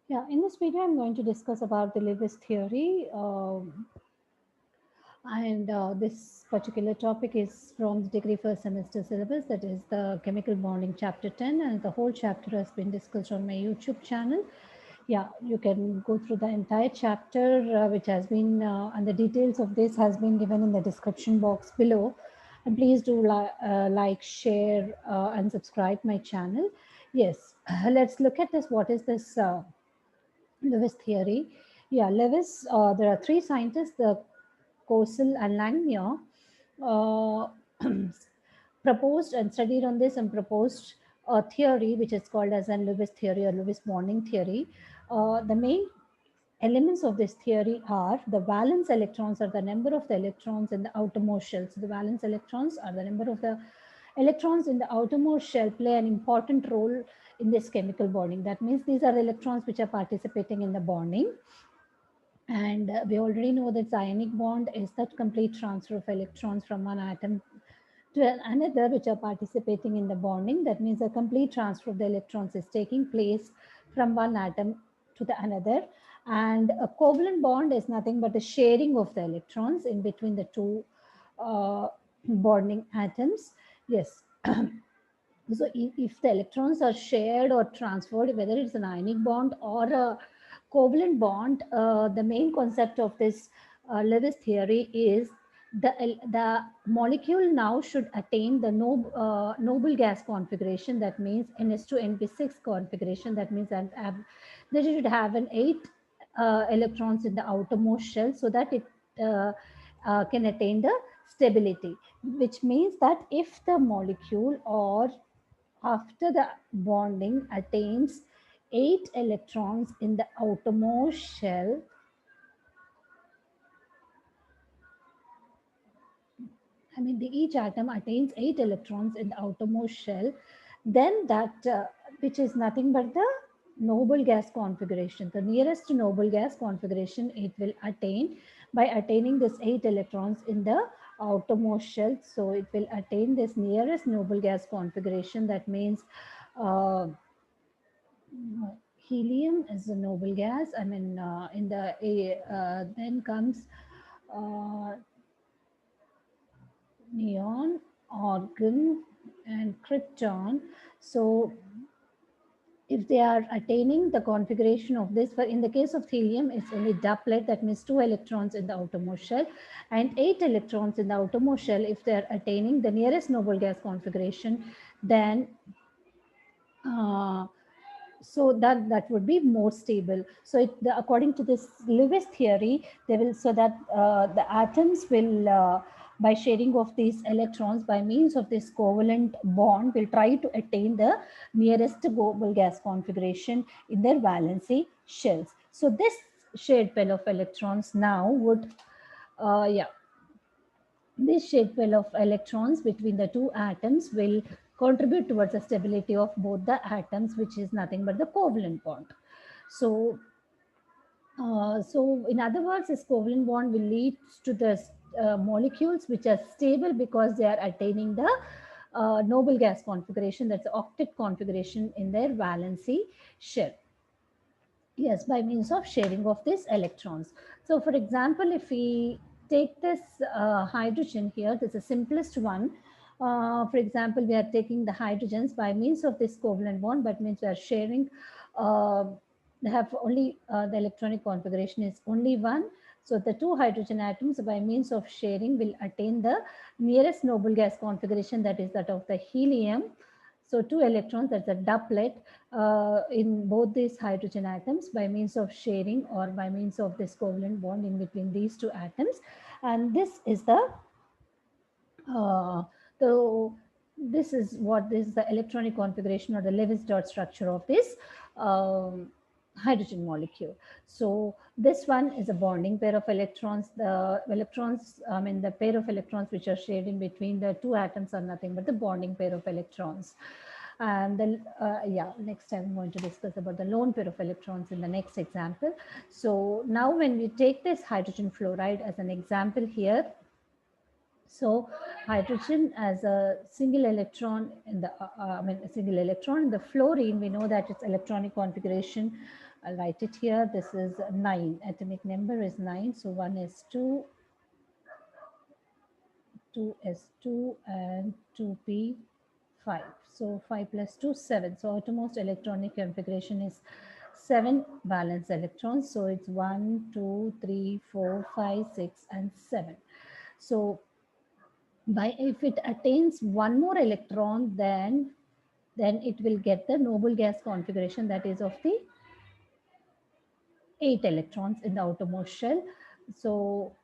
Yeah, in this video, I'm going to discuss about the Lewis theory. And this particular topic is from the degree first semester syllabus, that is the chemical bonding chapter 10, and the whole chapter has been discussed on my YouTube channel. Yeah, you can go through the entire chapter, which has been, and the details of this has been given in the description box below. And please do like, share, and subscribe my channel. Yes, let's look at this. What is this? Lewis theory. Yeah, Lewis, there are three scientists, the Kosel and Langmuir, uh, proposed and studied on this and proposed a theory which is called as a Lewis theory or Lewis bonding theory. The main elements of this theory are the valence electrons are the number of the electrons in the outermost shell. So the valence electrons are the number of the electrons in the outermost shell play an important role in this chemical bonding. That means these are the electrons which are participating in the bonding. And we already know that ionic bond is that complete transfer of electrons from one atom to another which are participating in the bonding. That means a complete transfer of the electrons is taking place from one atom to the another. And a covalent bond is nothing but the sharing of the electrons in between the two bonding atoms. Yes. So if the electrons are shared or transferred, whether it's an ionic bond or a covalent bond, the main concept of this Lewis theory is the molecule now should attain the noble gas configuration. That means NS2 NP6 configuration. That means that they should have an 8 electrons in the outermost shell so that it can attain the stability, which means that if the molecule or after the bonding attains 8 electrons in the outermost shell, each atom attains 8 electrons in the outermost shell, then that, which is nothing but the noble gas configuration, the nearest noble gas configuration it will attain by attaining this 8 electrons in the outermost shell. So it will attain this nearest noble gas configuration. That means uh, helium is a noble gas. In the then comes uh, neon, argon, and krypton. So if they are attaining the configuration of this, but in the case of helium, it's only doublet, that means 2 electrons in the outermost shell and 8 electrons in the outermost shell. If they're attaining the nearest noble gas configuration, then uh, so that would be more stable. So according to this Lewis theory, they will, so that the atoms will by sharing of these electrons by means of this covalent bond will try to attain the nearest global gas configuration in their valency shells. So this shared pair of electrons now would yeah, this shape well of electrons between the two atoms will contribute towards the stability of both the atoms, which is nothing but the covalent bond. So, so in other words, this covalent bond will lead to the molecules which are stable because they are attaining the noble gas configuration, that's the octet configuration in their valency shell. Yes, by means of sharing of these electrons. So for example, if we take this hydrogen here, this is the simplest one. For example, we are taking the hydrogens by means of this covalent bond, but means we are sharing, uh, they have only, the electronic configuration is only one. So the two hydrogen atoms by means of sharing will attain the nearest noble gas configuration, that is that of the helium. So 2 electrons, that's a doublet in both these hydrogen atoms by means of sharing or by means of this covalent bond in between these two atoms. And this is uh, the this is what this is the electronic configuration or the Lewis dot structure of this hydrogen molecule. So this one is a bonding pair of electrons. The electrons, the pair of electrons which are shared in between the two atoms are nothing but the bonding pair of electrons. And then, yeah, next time I'm going to discuss about the lone pair of electrons in the next example. So now when we take this hydrogen fluoride as an example here, so hydrogen as a single electron in the, a single electron in the fluorine, we know that its electronic configuration I'll write it here. This is 9. Atomic number is 9. So 1s2, 2s2, and 2p5. So 5 plus 2, 7. So outermost electronic configuration is 7 valence electrons. So it's 1, 2, 3, 4, 5, 6, and 7. So by if it attains one more electron, then it will get the noble gas configuration, that is of the 8 electrons in the outermost shell. So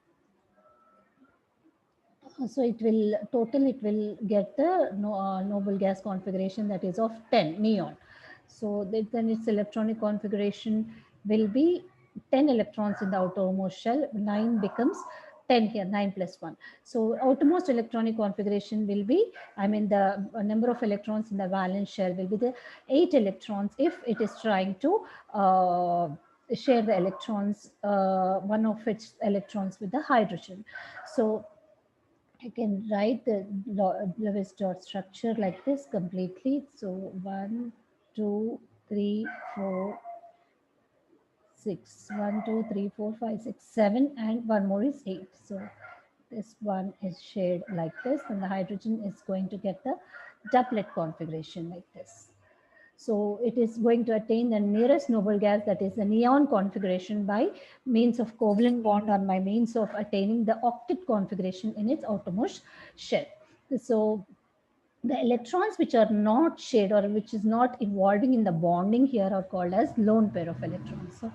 so it will get the noble gas configuration, that is of 10 neon. So then its electronic configuration will be 10 electrons in the outermost shell. 9 becomes 10 here, 9 plus 1. So outermost electronic configuration will be, I mean the number of electrons in the valence shell will be the 8 electrons if it is trying to share the electrons, one of its electrons with the hydrogen. So I can write the Lewis dot structure like this completely. So 1, 2, 3, 4, 6. 1, 2, 3, 4, 5, 6, 7, and one more is 8. So this one is shared like this, and the hydrogen is going to get the doublet configuration like this. So it is going to attain the nearest noble gas, that is the neon configuration, by means of covalent bond or by means of attaining the octet configuration in its outermost shell. So the electrons which are not shared or which is not involving in the bonding here are called as lone pair of electrons. So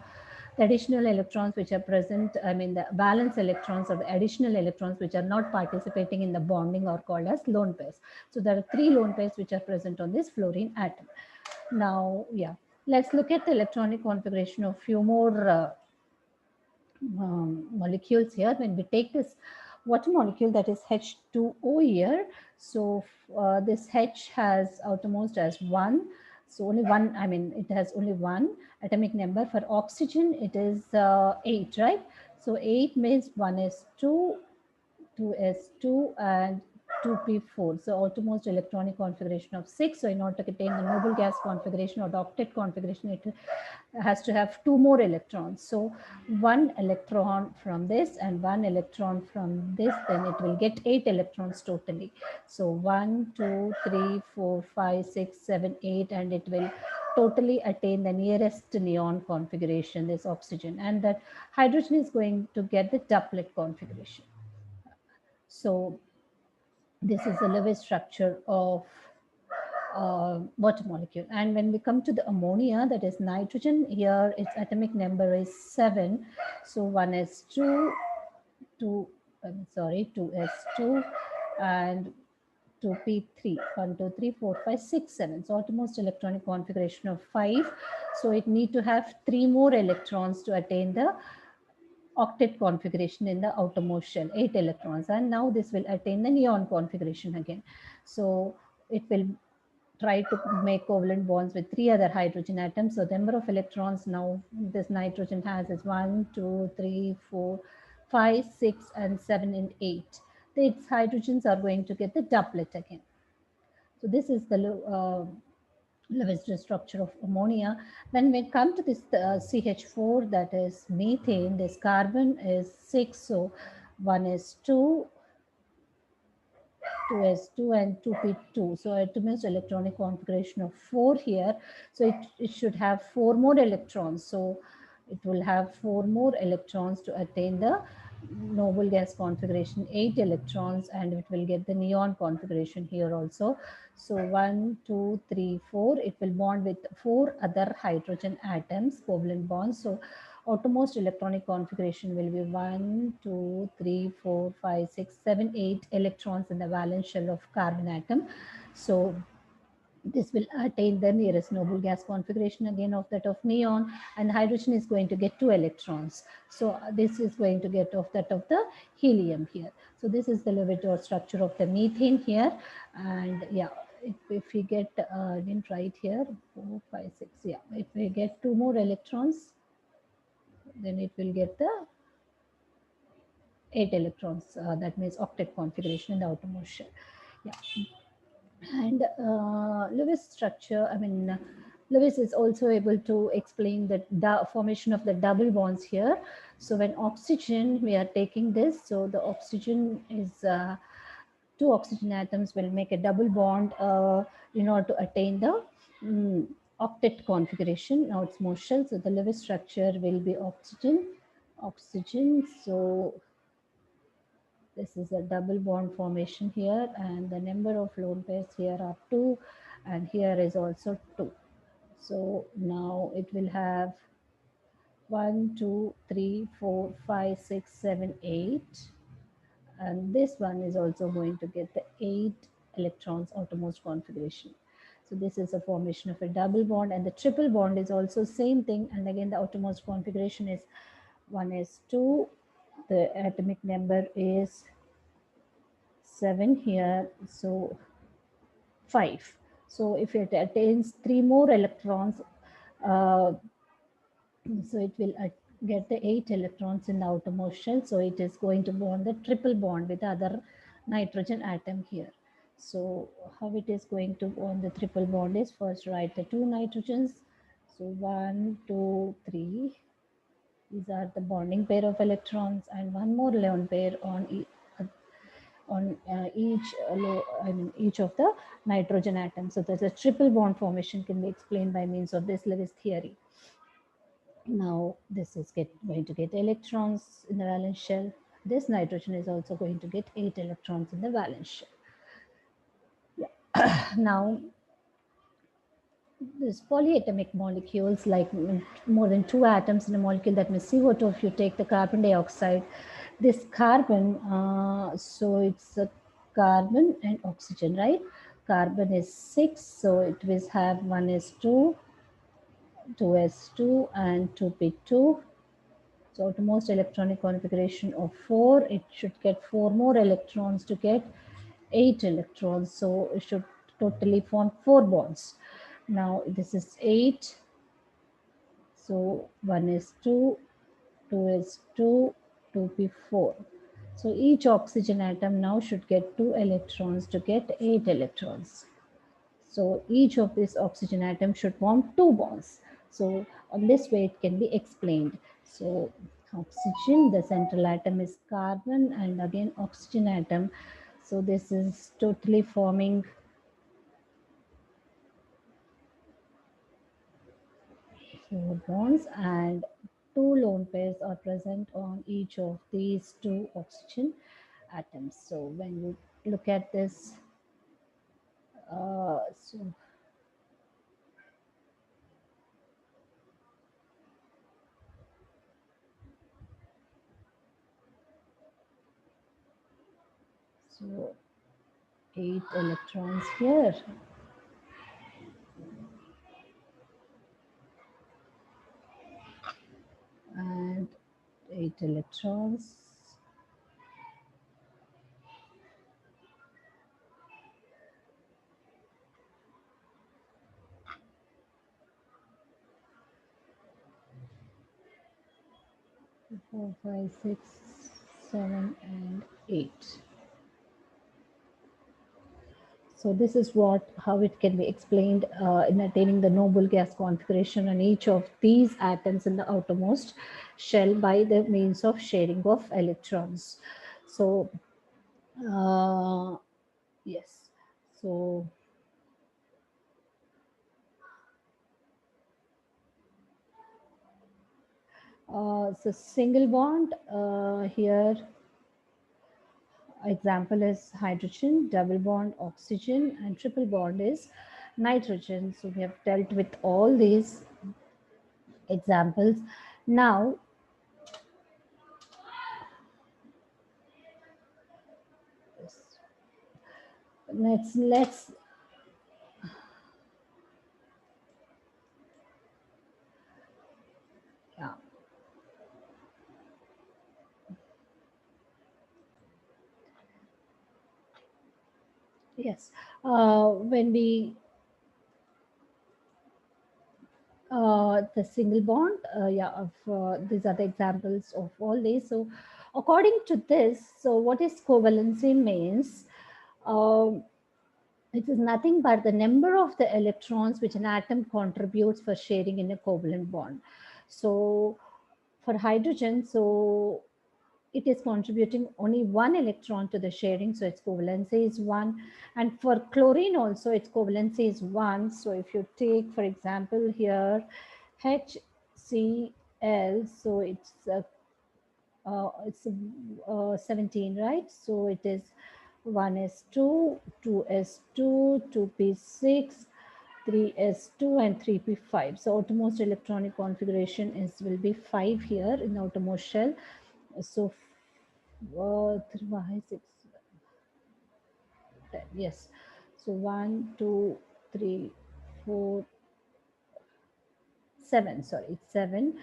the additional electrons which are present, I mean the valence electrons or the additional electrons which are not participating in the bonding are called as lone pairs. So there are 3 lone pairs which are present on this fluorine atom. Now, yeah, let's look at the electronic configuration of few more molecules here. When we take this water molecule, that is H2O here, so this H has outermost as 1. So only one, I mean, it has only one atomic number. For oxygen, it is 8, right? So 8 means 1 is 2, 2s2, and 2p4. So outermost electronic configuration of 6. So in order to attain the noble gas configuration or the octet configuration, it has to have 2 more electrons. So 1 electron from this and 1 electron from this, then it will get 8 electrons totally. So 1, 2, 3, 4, 5, 6, 7, 8, and it will totally attain the nearest neon configuration, this oxygen, and that hydrogen is going to get the doublet configuration. So this is the Lewis structure of water molecule. And when we come to the ammonia, that is nitrogen, here its atomic number is 7. So 1s2, 2s2, and 2p3. 1, 2, 3, 4, 5, 6, 7. So outermost electronic configuration of 5. So it need to have 3 more electrons to attain the octet configuration in the outermost shell, 8 electrons, and now this will attain the neon configuration again. So it will try to make covalent bonds with 3 other hydrogen atoms. So the number of electrons now this nitrogen has is 1, 2, 3, 4, 5, 6, and 7, and 8. Its hydrogens are going to get the doublet again. So this is the Lewis structure of ammonia. When we come to this CH4, that is methane, this carbon is 6. So 1 is 2, 2s2, and 2p2. So it means electronic configuration of 4 here. So it should have 4 more electrons. So it will have 4 more electrons to attain the noble gas configuration, 8 electrons, and it will get the neon configuration here also. So 1, 2, 3, 4, it will bond with 4 other hydrogen atoms, covalent bonds. So outermost electronic configuration will be 1, 2, 3, 4, 5, 6, 7, 8 electrons in the valence shell of carbon atom. So this will attain the nearest noble gas configuration again of that of neon, and hydrogen is going to get 2 electrons. So this is going to get of that of the helium here. So this is the Lewis structure of the methane here. And yeah, if we get, I didn't write here, 4, 5, 6, yeah, if we get 2 more electrons, then it will get the 8 electrons, that means octet configuration in the outermost shell. Yeah. And Lewis structure, I mean, Lewis is also able to explain the formation of the double bonds here. So when oxygen, we are taking this, so the oxygen is two oxygen atoms will make a double bond in order to attain the um, octet configuration. Now it's more shell, so the Lewis structure will be oxygen, oxygen. So this is a double bond formation here, and the number of lone pairs here are 2, and here is also 2. So now it will have 1, 2, 3, 4, 5, 6, 7, 8. And this one is also going to get the 8 electrons outermost configuration. So this is a formation of a double bond, and the triple bond is also same thing. And again, the outermost configuration is 1 is 2. The atomic number is 7 here. So 5. So if it attains 3 more electrons, uh, so it will get the 8 electrons in the outermost shell. So it is going to bond the triple bond with the other nitrogen atom here. So how it is going to bond the triple bond is, first write the 2 nitrogens. So 1, 2, 3. These are the bonding pair of electrons, and one more lone pair on each of the nitrogen atoms. So there's a triple bond formation can be explained by means of this Lewis theory. Now this is going to get electrons in the valence shell. This nitrogen is also going to get 8 electrons in the valence shell. Yeah. Now these polyatomic molecules, like more than 2 atoms in a molecule, that means CO2, if you take the carbon dioxide, this carbon, so it's a carbon and oxygen, right? Carbon is 6, so it will have 1s2, 2s2, and 2p2. So outermost electronic configuration of 4, it should get 4 more electrons to get 8 electrons. So it should totally form 4 bonds. Now this is 8. So 1 is 2, 2 is 2, 2p4. So each oxygen atom now should get 2 electrons to get 8 electrons. So each of these oxygen atoms should form 2 bonds. So on this way it can be explained. So oxygen, the central atom is carbon, and again oxygen atom. So this is totally forming 4 bonds, and 2 lone pairs are present on each of these 2 oxygen atoms. So when you look at this, so so 8 electrons here, and 8 electrons. Four, five, six, 7, and 8. So this is how it can be explained in attaining the noble gas configuration on each of these atoms in the outermost shell by the means of sharing of electrons. So yes, so so single bond here, example is hydrogen, double bond oxygen, and triple bond is nitrogen. So we have dealt with all these examples. Now let's yeah. Yes, when we the single bond, yeah, of these are the examples of all these. So according to this, so what is covalency means? Um, It is nothing but the number of the electrons which an atom contributes for sharing in a covalent bond. So for hydrogen, so it is contributing only one electron to the sharing, so its covalency is one. And for chlorine also, its covalency is one. So if you take, for example, here HCl, so it's 17, right? So it is 1s2, 2s2, 2p6, 3s2, and 3p5. So outermost electronic configuration is will be 5 here in the outermost shell. So why 6, 10, yes. So 1, 2, 3, 4, 7, sorry, it's 7.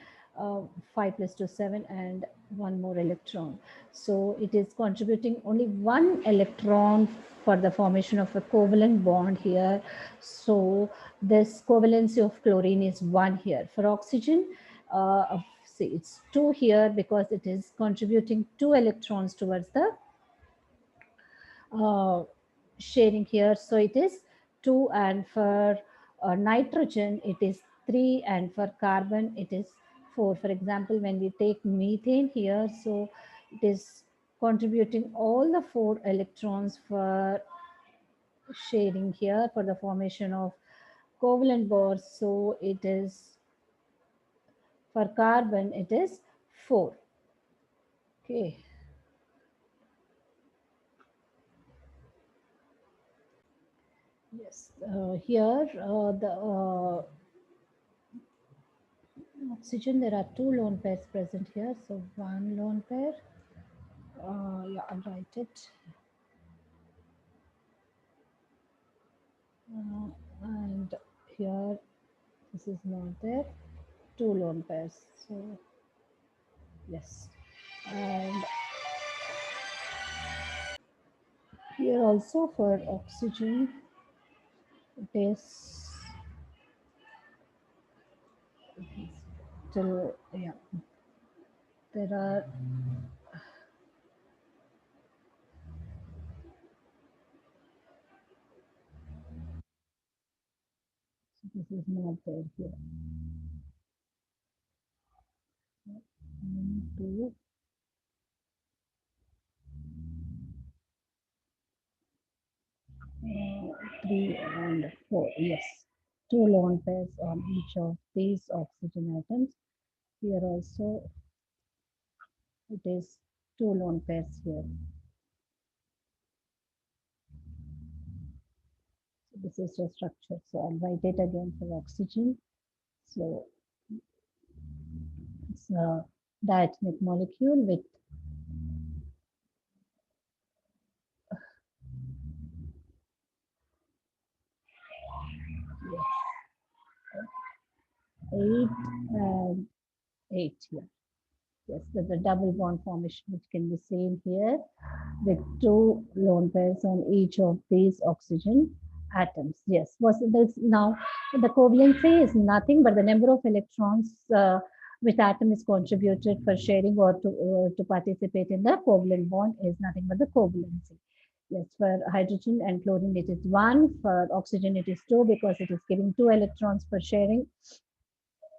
5 plus 2, 7, and one more electron. So it is contributing only one electron for the formation of a covalent bond here. So this covalency of chlorine is 1 here. For oxygen, see, it's 2 here because it is contributing 2 electrons towards the uh, sharing here. So it is 2, and for nitrogen it is 3, and for carbon it is 4. For example, when we take methane here, so it is contributing all the 4 electrons for sharing here for the formation of covalent bonds. So it is, for carbon it is 4. Okay. Yes, here the oxygen, there are 2 lone pairs present here. So one lone pair, yeah, I'll write it. And here, this is not there, 2 lone pairs. So, yes. And here also for oxygen, it is still, yeah, there are, this is not there here. 1, 2, 3, and 4. Yes, 2 lone pairs on each of these oxygen atoms. Here also it is 2 lone pairs here. So this is the structure. So I'll write it again for oxygen. So it's a diatomic molecule with eight and 8 here. Yes, there's a double bond formation which can be seen here with 2 lone pairs on each of these oxygen atoms. Yes, was this now the covalency is nothing but the number of electrons which atom is contributed for sharing or to participate in the covalent bond is nothing but the covalency. Yes, for hydrogen and chlorine it is 1, for oxygen it is 2 because it is giving 2 electrons for sharing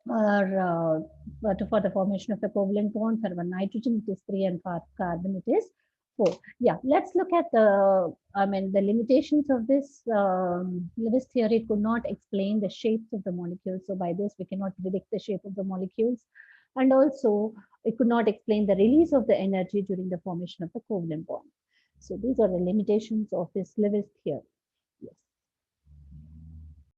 or for the formation of a covalent bond. For one nitrogen, it is 3, and for carbon, it is 4. Yeah, let's look at the limitations of this Lewis theory. It could not explain the shapes of the molecules. So by this, we cannot predict the shape of the molecules. And also, it could not explain the release of the energy during the formation of the covalent bond. So these are the limitations of this Lewis theory.